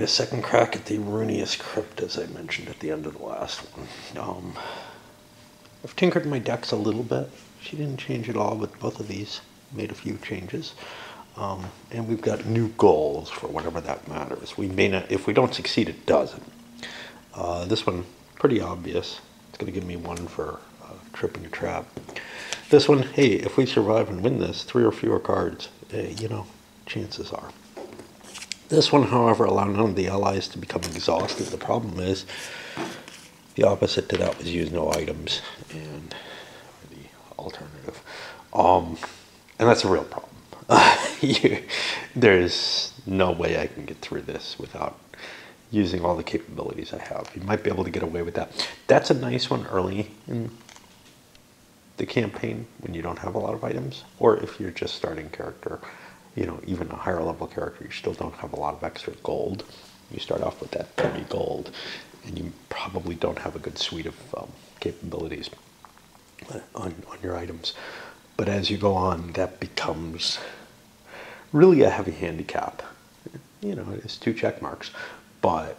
a second crack at the Runious Crypt, as I mentioned at the end of the last one. I've tinkered my decks a little bit. She didn't change at all with both of these. Made a few changes. And we've got new goals for whatever that matters. We may not, if we don't succeed, it doesn't. This one, pretty obvious. It's going to give me one for tripping a trap. This one, hey, if we survive and win this, 3 or fewer cards, you know, chances are. This one, however, allow none of the allies to become exhausted. The problem is, the opposite to that was use no items, and the alternative. And that's a real problem. There's no way I can get through this without using all the capabilities I have. You might be able to get away with that. That's a nice one early in the campaign when you don't have a lot of items, or if you're just starting character, you know, even a higher level character, you still don't have a lot of extra gold. You start off with that 30 gold, and you probably don't have a good suite of capabilities on your items. But as you go on, that becomes really a heavy handicap. You know, it's 2 check marks, but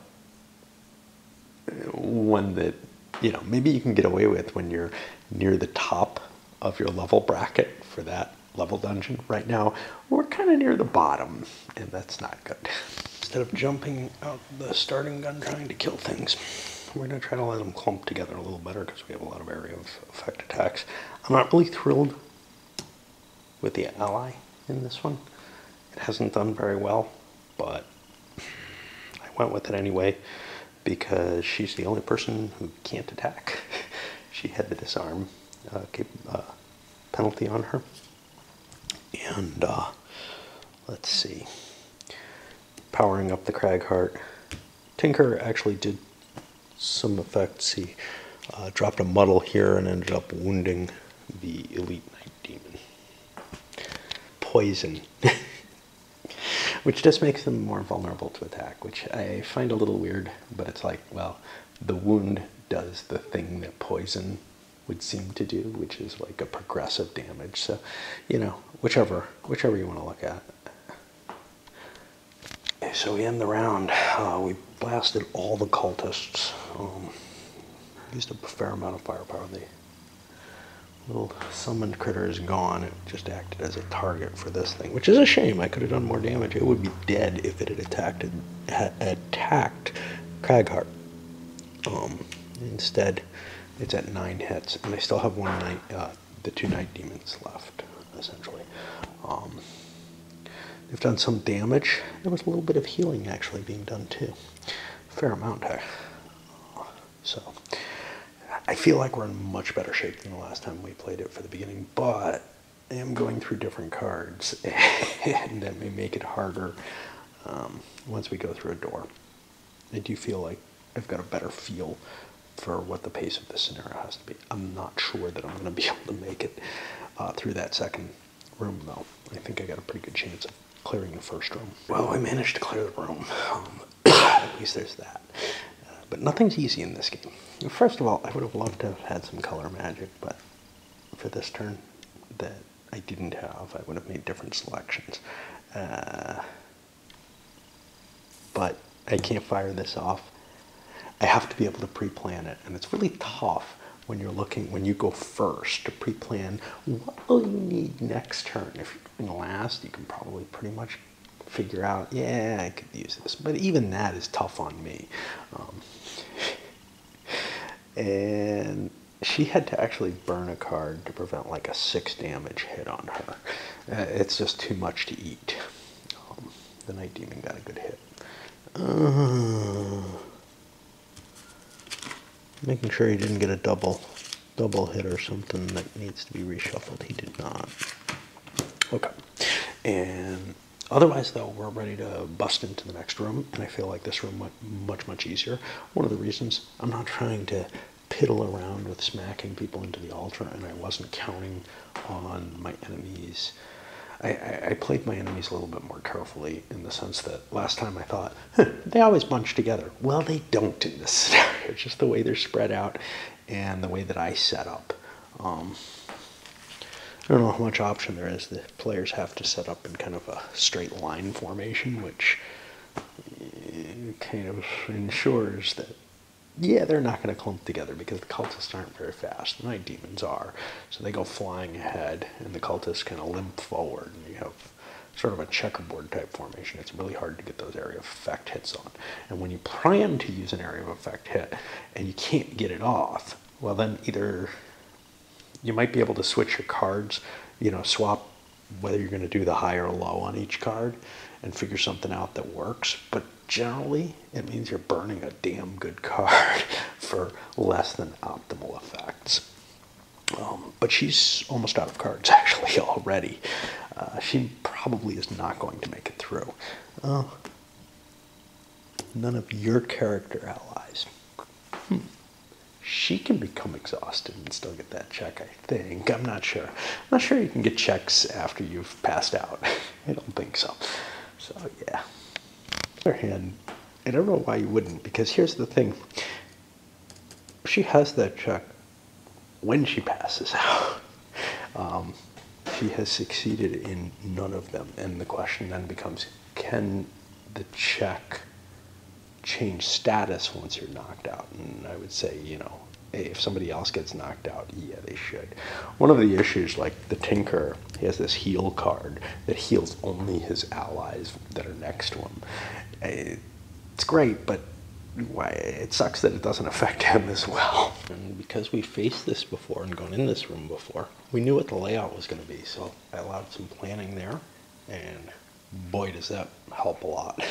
one that, you know, maybe you can get away with when you're near the top of your level bracket for that level dungeon. Right now, we're kind of near the bottom, and that's not good. Instead of jumping out the starting gun trying to kill things, we're going to try to let them clump together a little better because we have a lot of area of effect attacks. I'm not really thrilled with the ally in this one. It hasn't done very well, but I went with it anyway because she's the only person who can't attack. She had the disarm penalty on her. And let's see, powering up the Cragheart. Tinker actually did some effects. He dropped a muddle here and ended up wounding the Elite Night Demon. Poison. Which just makes them more vulnerable to attack, which I find a little weird, but it's like, well, the wound does the thing that poison would seem to do, which is like a progressive damage. So, you know, whichever you want to look at. Okay, so we end the round. We blasted all the cultists. Used a fair amount of firepower. The little summoned critter is gone. It just acted as a target for this thing, which is a shame. I could have done more damage. It would be dead if it had attacked Cragheart. Instead, it's at 9 hits, and I still have the 2 night demons left, essentially. They've done some damage. There was a little bit of healing actually being done too. Fair amount there. So, I feel like we're in much better shape than the last time we played it for the beginning, but I am going through different cards, and that may make it harder once we go through a door. I do feel like I've got a better feel for what the pace of this scenario has to be. I'm not sure that I'm going to be able to make it through that second room, though. I think I got a pretty good chance of clearing the first room. Well, I managed to clear the room. At least there's that. But nothing's easy in this game. First of all, I would have loved to have had some color magic, but for this turn that I didn't have, I would have made different selections. But I can't fire this off. I have to be able to pre-plan it, and it's really tough when you go first to pre-plan what will you need next turn. If you're going last, you can probably pretty much figure out, yeah, I could use this, but even that is tough on me. And she had to actually burn a card to prevent like a 6 damage hit on her. It's just too much to eat. The Night Demon got a good hit. Making sure he didn't get a double hit or something that needs to be reshuffled. He did not. Okay. And otherwise, though, we're ready to bust into the next room, and I feel like this room went much easier. One of the reasons I'm not trying to piddle around with smacking people into the altar, and I wasn't counting on my enemies. I played my enemies a little bit more carefully in the sense that last time I thought, they always bunch together. Well, they don't in this scenario. It's just the way they're spread out and the way that I set up. I don't know how much option there is. The players have to set up in kind of a straight line formation, which kind of ensures that, yeah, they're not going to clump together because the cultists aren't very fast. The night demons are. So they go flying ahead, and the cultists kind of limp forward, and you have sort of a checkerboard type formation. It's really hard to get those area of effect hits on. And when you plan to use an area of effect hit and you can't get it off, well, then either you might be able to switch your cards, swap whether you're going to do the high or low on each card and figure something out that works. But generally, it means you're burning a damn good card for less than optimal effects. But she's almost out of cards, actually, already. She probably is not going to make it through. None of your character allies. She can become exhausted and still get that check, I think. I'm not sure. I'm not sure you can get checks after you've passed out. I don't think so. So, yeah. On the other hand, I don't know why you wouldn't, because here's the thing. She has that check when she passes out. She has succeeded in none of them, and the question then becomes, can the check change status once you're knocked out? And I would say, hey, if somebody else gets knocked out, yeah, they should. One of the issues, like the Tinker, he has this heal card that heals only his allies that are next to him. It's great, but it sucks that it doesn't affect him as well. And because we faced this before and gone in this room before, we knew what the layout was going to be, so I allowed some planning there, and boy, does that help a lot.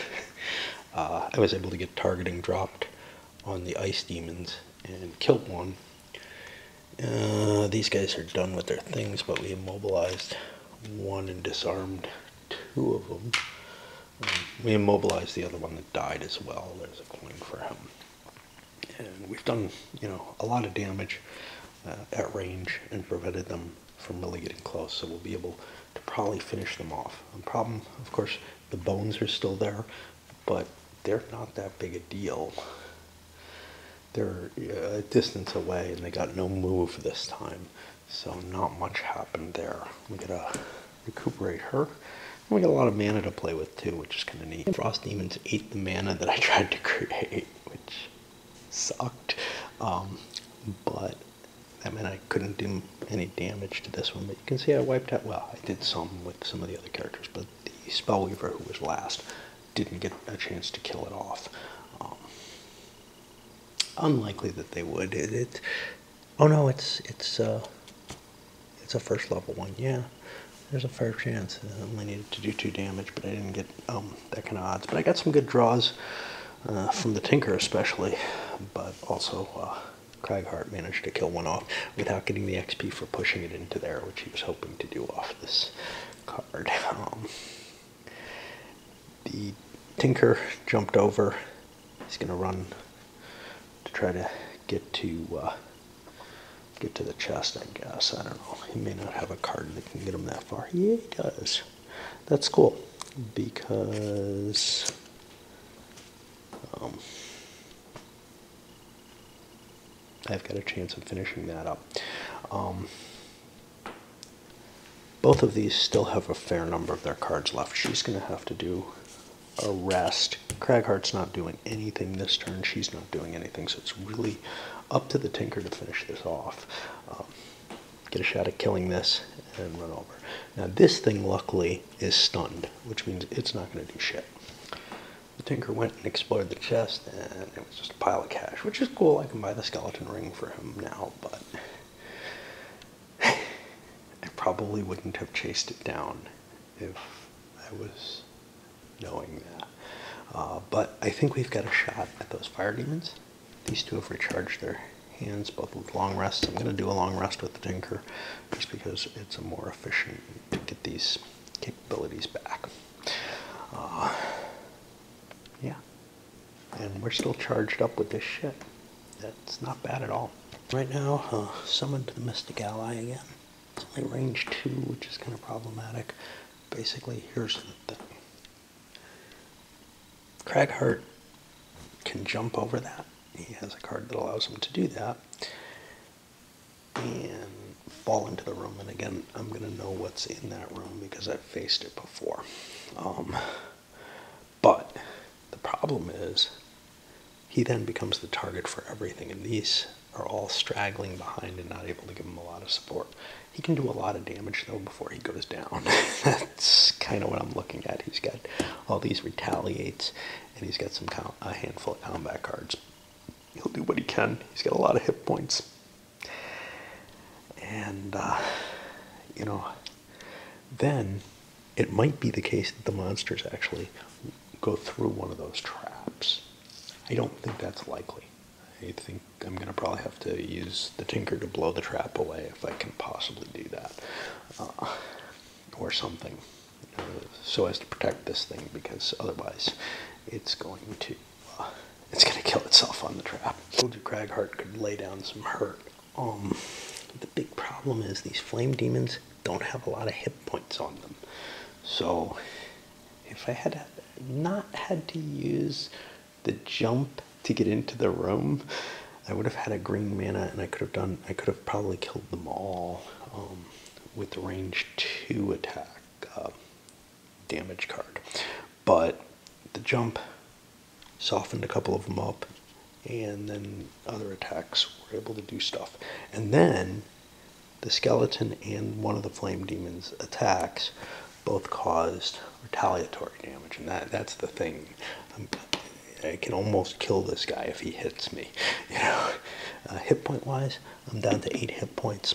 I was able to get targeting dropped on the ice demons and killed one. These guys are done with their things, but we immobilized one and disarmed two of them. We immobilized the other one that died as well. There's a coin for him. And we've done, a lot of damage at range and prevented them from really getting close. So we'll be able to probably finish them off. The problem, of course, the bones are still there, but they're not that big a deal. They're a distance away, and they got no move this time. So not much happened there. We gotta recuperate her. We got a lot of mana to play with too, which is kind of neat. Frost Demons ate the mana that I tried to create, which sucked. But that meant I couldn't do any damage to this one. But you can see I wiped out, well, I did some with some of the other characters, but the Spellweaver, who was last, didn't get a chance to kill it off. Unlikely that they would. Oh no, it's a first level one, yeah. There's a fair chance. I only needed to do 2 damage, but I didn't get that kind of odds. But I got some good draws from the Tinker especially, but also Craghart managed to kill one off without getting the XP for pushing it into there, which he was hoping to do off this card. The Tinker jumped over. He's going to run to try to get to the chest, I guess. I don't know. He may not have a card that can get him that far. Yeah, he does. That's cool, because I've got a chance of finishing that up. Both of these still have a fair number of their cards left. She's going to have to do a rest. Craghart's not doing anything this turn. She's not doing anything, so it's really up to the Tinker to finish this off. Get a shot at killing this and run over. Now this thing, luckily, is stunned, which means it's not going to do shit. The Tinker went and explored the chest, and it was just a pile of cash, which is cool. I can buy the skeleton ring for him now, but I probably wouldn't have chased it down if I was knowing that. But I think we've got a shot at those fire demons. These two have recharged their hands, both with long rests. I'm going to do a long rest with the Tinker, just because it's a more efficient to get these capabilities back. Yeah. And we're still charged up with this shit. That's not bad at all. Right now, summoned the Mystic Ally again. It's only range 2, which is kind of problematic. Basically, here's the thing. Craghart can jump over that. He has a card that allows him to do that. And fall into the room. And again, I'm going to know what's in that room because I've faced it before. But The problem is he then becomes the target for everything, and these are all straggling behind and not able to give him a lot of support. He can do a lot of damage, though, before he goes down. That's kind of what I'm looking at. He's got all these retaliates, and he's got a handful of combat cards. He'll do what he can. He's got a lot of hit points. And, then it might be the case that the monsters actually go through one of those traps. I don't think that's likely. I think I'm going to probably have to use the Tinker to blow the trap away if I can possibly do that. Or something. So as to protect this thing, because otherwise it's going to kill itself on the trap. Soldier Craghart could lay down some hurt. The big problem is these flame demons don't have a lot of hit points on them. So if I had not had to use the jump to get into the room, I would have had a green mana, and I could have probably killed them all with the range 2 attack damage card. But the jump softened a couple of them up, and then other attacks were able to do stuff. And then the skeleton and one of the flame demons' attacks both caused retaliatory damage, and that's the thing. I can almost kill this guy if he hits me. Hit point wise, I'm down to 8 hit points.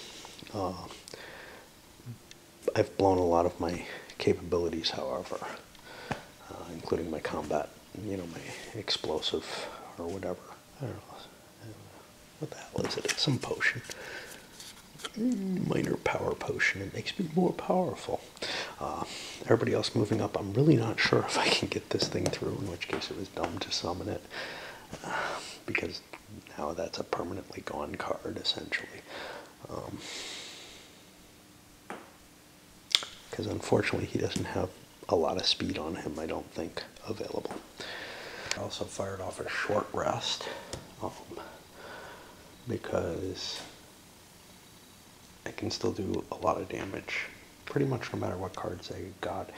I've blown a lot of my capabilities, however, including my combat, my explosive or whatever. I don't know. What the hell is it? It's some potion. Minor power potion. It makes me more powerful. Everybody else moving up, I'm really not sure if I can get this thing through, in which case it was dumb to summon it, because now that's a permanently gone card, essentially. Because unfortunately he doesn't have a lot of speed on him, I don't think, available. I also fired off a short rest, because I can still do a lot of damage pretty much no matter what cards I got.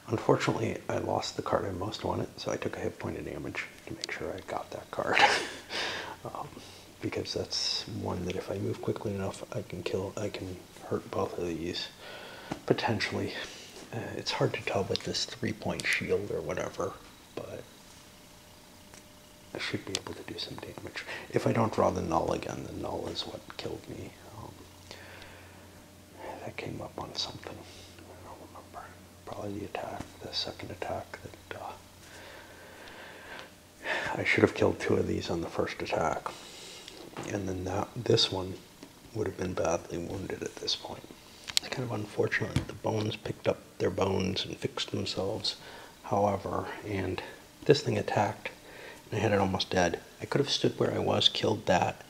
Unfortunately, I lost the card I most wanted, so I took a hit point of damage to make sure I got that card. Because that's one that if I move quickly enough, I can hurt both of these, potentially. It's hard to tell with this 3-point shield or whatever, but I should be able to do some damage. If I don't draw the null again, the null is what killed me. That came up on something. I don't remember. Probably the second attack that I should have killed 2 of these on the first attack. And then this one would have been badly wounded at this point. It's kind of unfortunate that the bones picked up their bones and fixed themselves, however, and this thing attacked, and I had it almost dead. I could have stood where I was, killed that,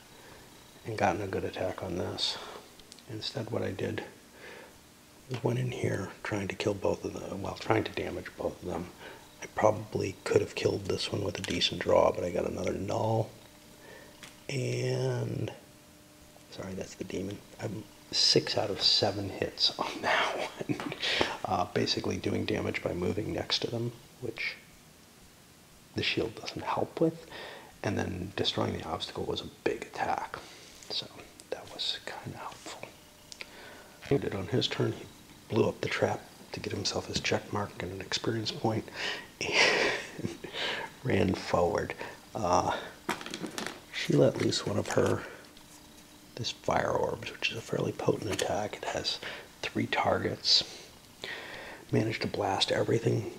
and gotten a good attack on this. Instead, what I did was went in here trying to kill both of them, well, trying to damage both of them. I probably could have killed this one with a decent draw, but I got another null, and, sorry, that's the demon. I'm 6 out of 7 hits on that one. Basically doing damage by moving next to them, which the shield doesn't help with, and then destroying the obstacle was a big attack, so that was kind of helpful. He did on his turn, he blew up the trap to get himself his check mark and an experience point, and ran forward. She let loose one of this fire orbs, which is a fairly potent attack. It has 3 targets. Managed to blast everything.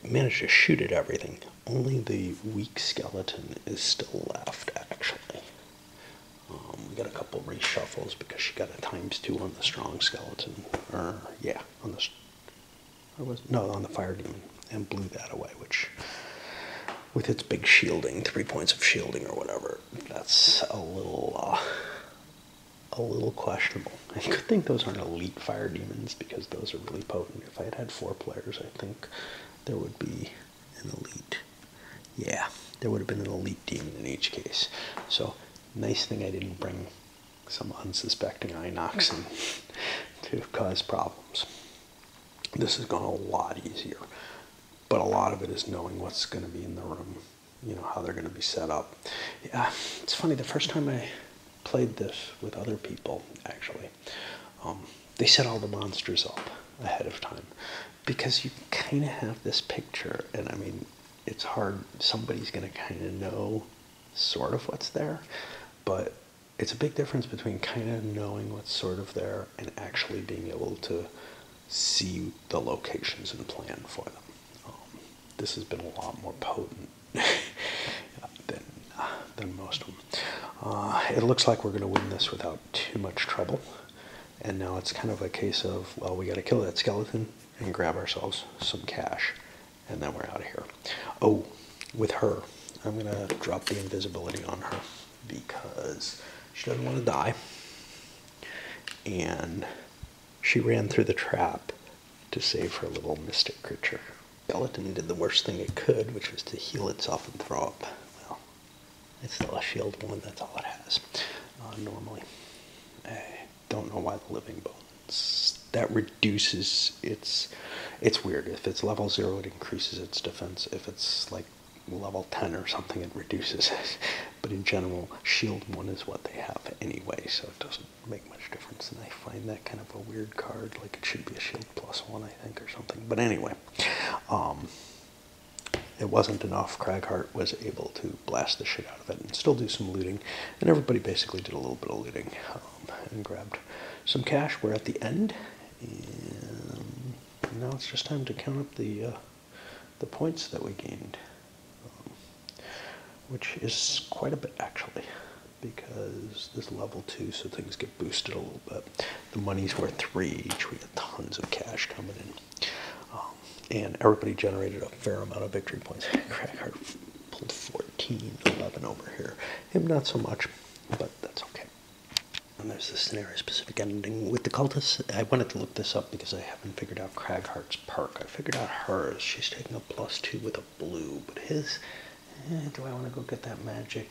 Managed to shoot at everything. Only the weak skeleton is still left, actually. We got a couple reshuffles because she got a ×2 on the strong skeleton. On the fire demon, and blew that away, which, with its big shielding, 3 points of shielding or whatever, that's a little questionable. I could think those aren't elite fire demons because those are really potent. If I had 4 players, I think there would be an elite. Yeah, there would have been an elite demon in each case. So, nice thing I didn't bring some unsuspecting Inox in to cause problems. This has gone a lot easier. but a lot of it is knowing what's going to be in the room, how they're going to be set up. Yeah, it's funny, the first time I played this with other people, actually, they set all the monsters up ahead of time, because you kind of have this picture, and I mean, it's hard, somebody's going to kind of know sort of what's there, but it's a big difference between kind of knowing what's sort of there and actually being able to see the locations and plan for them. This has been a lot more potent than most of them. It looks like we're going to win this without too much trouble, and now it's kind of a case of, well, we got to kill that skeleton and grab ourselves some cash, and then we're out of here. Oh, with her, I'm going to drop the invisibility on her because she doesn't want to die, and she ran through the trap to save her little mystic creature. Skeleton did the worst thing it could, which was to heal itself and throw up. Well, it's still a shield one, that's all it has, normally. I don't know why the living bones. That reduces its weird. If it's level 0, it increases its defense. If it's like level 10 or something, it reduces it. But in general, shield 1 is what they have anyway, so it doesn't make much difference. And I find that kind of a weird card, like it should be a shield +1, I think, or something. But anyway, it wasn't enough. Craghart was able to blast the shit out of it and still do some looting, and everybody basically did a little bit of looting and grabbed some cash. We're at the end, and now it's just time to count up the points that we gained, which is quite a bit actually, because this is level 2, so things get boosted a little bit. The money's worth 3 each. We got tons of cash coming in. And everybody generated a fair amount of victory points. Craghart pulled 14, 11 over here. Him not so much, but that's okay. And there's the scenario-specific ending with the cultists. I wanted to look this up because I haven't figured out Craghart's perk. I figured out hers. She's taking a +2 with a blue, but his... do I want to go get that magic...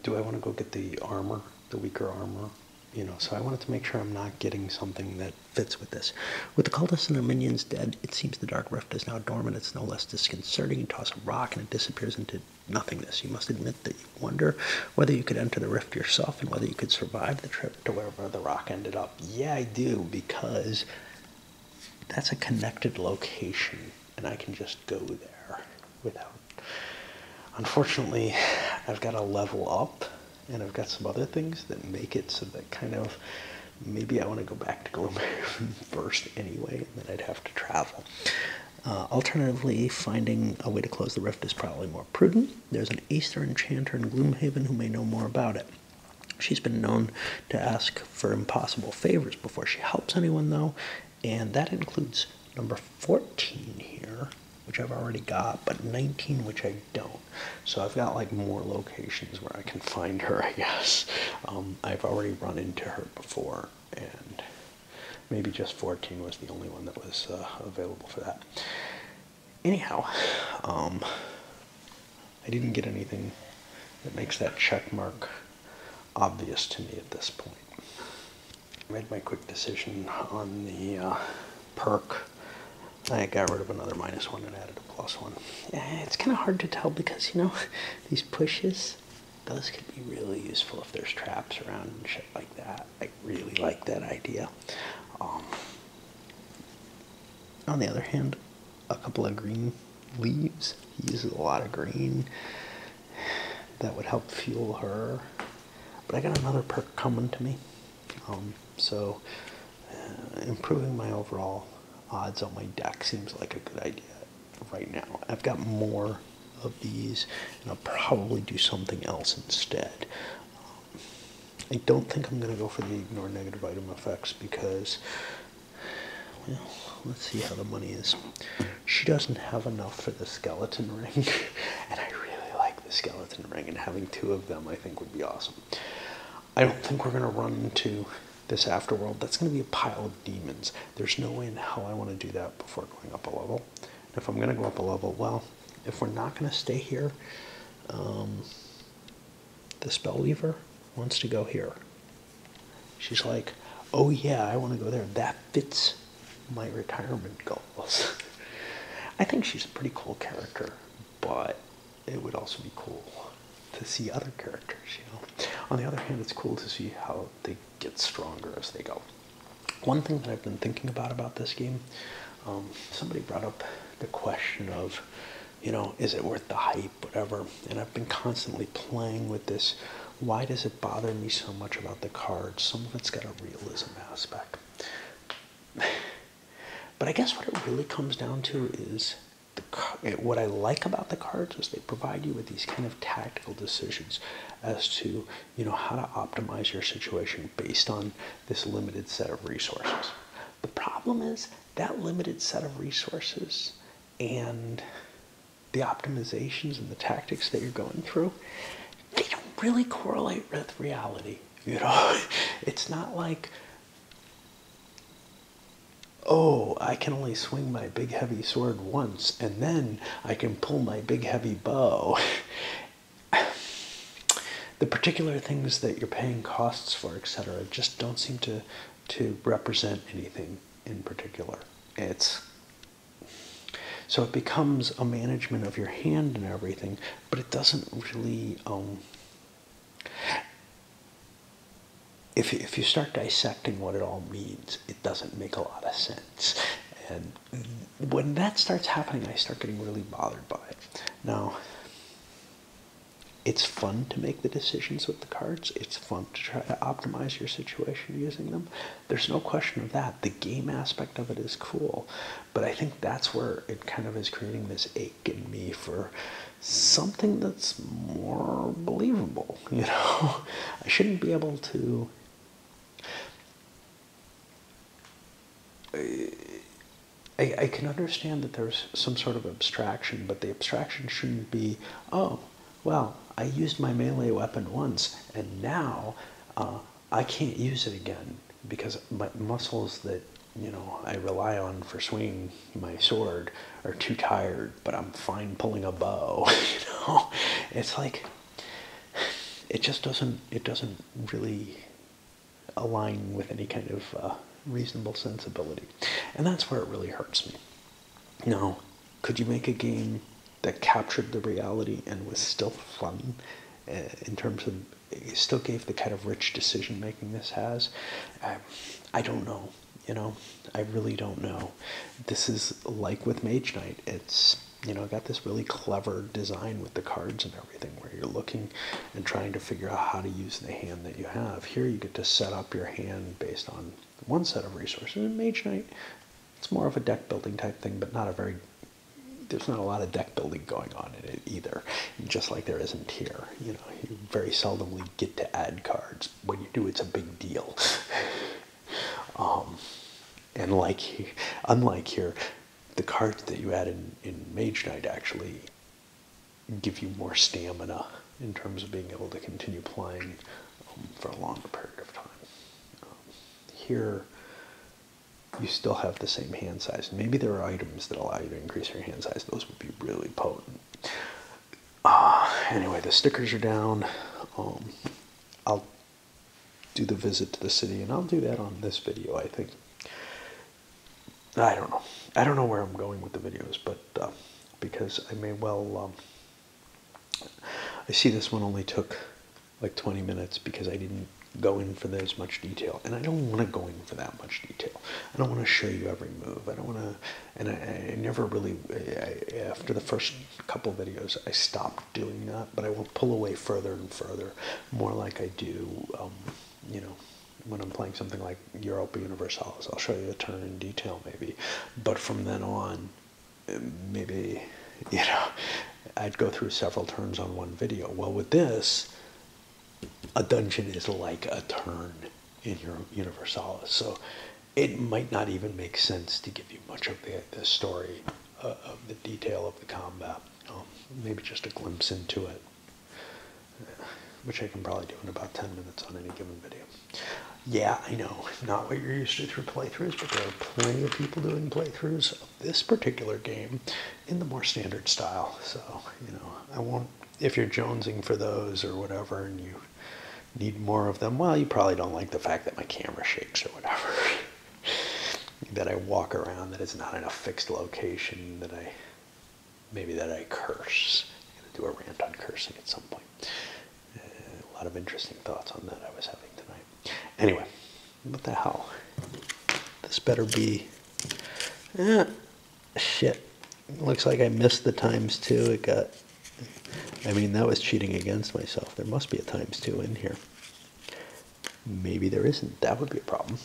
do I want to go get the armor, the weaker armor? So I wanted to make sure I'm not getting something that fits with this. With the cultists and their minions dead, it seems the Dark Rift is now dormant. It's no less disconcerting. You toss a rock and it disappears into nothingness. You must admit that you wonder whether you could enter the rift yourself and whether you could survive the trip to wherever the rock ended up. Yeah, I do, because that's a connected location, and I can just go there without... Unfortunately, I've got to level up, and I've got some other things that make it so that kind of, maybe I want to go back to Gloomhaven first anyway, and then I'd have to travel. Alternatively, finding a way to close the rift is probably more prudent. There's an Aether enchanter in Gloomhaven who may know more about it. She's been known to ask for impossible favors before she helps anyone, though, and that includes number 14 here, which I've already got, but 19, which I don't. So I've got like more locations where I can find her, I guess. I've already run into her before, and maybe just 14 was the only one that was available for that. Anyhow, I didn't get anything that makes that check mark obvious to me at this point. I made my quick decision on the perk. I got rid of another -1 and added a +1. It's kind of hard to tell because, these pushes, those could be really useful if there's traps around and shit like that. I really like that idea. On the other hand, a couple of green leaves. He uses a lot of green. That would help fuel her. But I got another perk coming to me. So improving my overall odds on my deck seems like a good idea right now. I've got more of these, and I'll probably do something else instead. I don't think I'm going to go for the ignore negative item effects because, well, let's see how the money is. She doesn't have enough for the skeleton ring, and I really like the skeleton ring, and having 2 of them I think would be awesome. I don't think we're going to run into this afterworld. That's going to be a pile of demons. There's no way in hell I want to do that before going up a level. And if I'm going to go up a level, well, if we're not going to stay here, the Spellweaver wants to go here. She's like, oh yeah, I want to go there. That fits my retirement goals. I think she's a pretty cool character, but it would also be cool to see other characters, you know. On the other hand, it's cool to see how they get stronger as they go. One thing that I've been thinking about this game, somebody brought up the question of, you know, is it worth the hype, whatever, and I've been constantly playing with this. Why does it bother me so much about the cards? Some of it's got a realism aspect. But I guess what it really comes down to is what I like about the cards is they provide you with these kind of tactical decisions as to, you know, how to optimize your situation based on this limited set of resources. The problem is that limited set of resources and the optimizations and the tactics that you're going through, they don't really correlate with reality. You know, it's not like, oh, I can only swing my big heavy sword once, and then I can pull my big heavy bow. The particular things that you're paying costs for, etc., just don't seem to represent anything in particular. So it becomes a management of your hand and everything, but it doesn't really, if you start dissecting what it all means, it doesn't make a lot of sense. And when that starts happening, I start getting really bothered by it. Now, it's fun to make the decisions with the cards. It's fun to try to optimize your situation using them. There's no question of that. The game aspect of it is cool. But I think that's where it kind of is creating this ache in me for something that's more believable, you know? I shouldn't be able to... I can understand that there's some sort of abstraction, but the abstraction shouldn't be, oh, well, I used my melee weapon once, and now I can't use it again because my muscles that, you know, I rely on for swinging my sword are too tired, but I'm fine pulling a bow. You know, it's like it doesn't really align with any kind of reasonable sensibility, and that's where it really hurts me. Now, could you make a game that captured the reality and was still fun in terms of, it still gave the kind of rich decision making this has? I don't know, you know, I really don't know. This is like with Mage Knight. It's, you know, got this really clever design with the cards and everything where you're looking and trying to figure out how to use the hand that you have. Here you get to set up your hand based on one set of resources. In Mage Knight, it's more of a deck building type thing, but not a very, there's not a lot of deck building going on in it either, just like there isn't here. You know, you very seldomly get to add cards. When you do, it's a big deal. And unlike here, the cards that you add in Mage Knight actually give you more stamina in terms of being able to continue playing for a longer period of time. Here, you still have the same hand size. Maybe there are items that allow you to increase your hand size. Those would be really potent. Anyway, the stickers are down. I'll do the visit to the city, and I'll do that on this video, I think. I don't know. I don't know where I'm going with the videos, but because I may well... I see this one only took like 20 minutes because I didn't go in for as much detail, and I don't want to go in for that much detail. I don't want to show you every move. I don't want to, and I never really, after the first couple videos, I stopped doing that, but I will pull away further and further, more like I do, you know, when I'm playing something like Europa Universalis. I'll show you a turn in detail maybe, but from then on, maybe, you know, I'd go through several turns on one video. Well, with this, a dungeon is like a turn in your Universalis, so it might not even make sense to give you much of the story of the detail of the combat. Maybe just a glimpse into it, which I can probably do in about 10 minutes on any given video. Yeah, I know, not what you're used to through playthroughs, but there are plenty of people doing playthroughs of this particular game in the more standard style. So, you know, I won't, if you're jonesing for those or whatever, and you Need more of them? Well, you probably don't like the fact that my camera shakes or whatever. That I walk around, that it's not in a fixed location, that I curse. I'm going to do a rant on cursing at some point. A lot of interesting thoughts on that I was having tonight. Anyway, what the hell? This better be... shit. Looks like I missed the ×2. It got... I mean, that was cheating against myself. There must be a ×2 in here. Maybe there isn't. That would be a problem.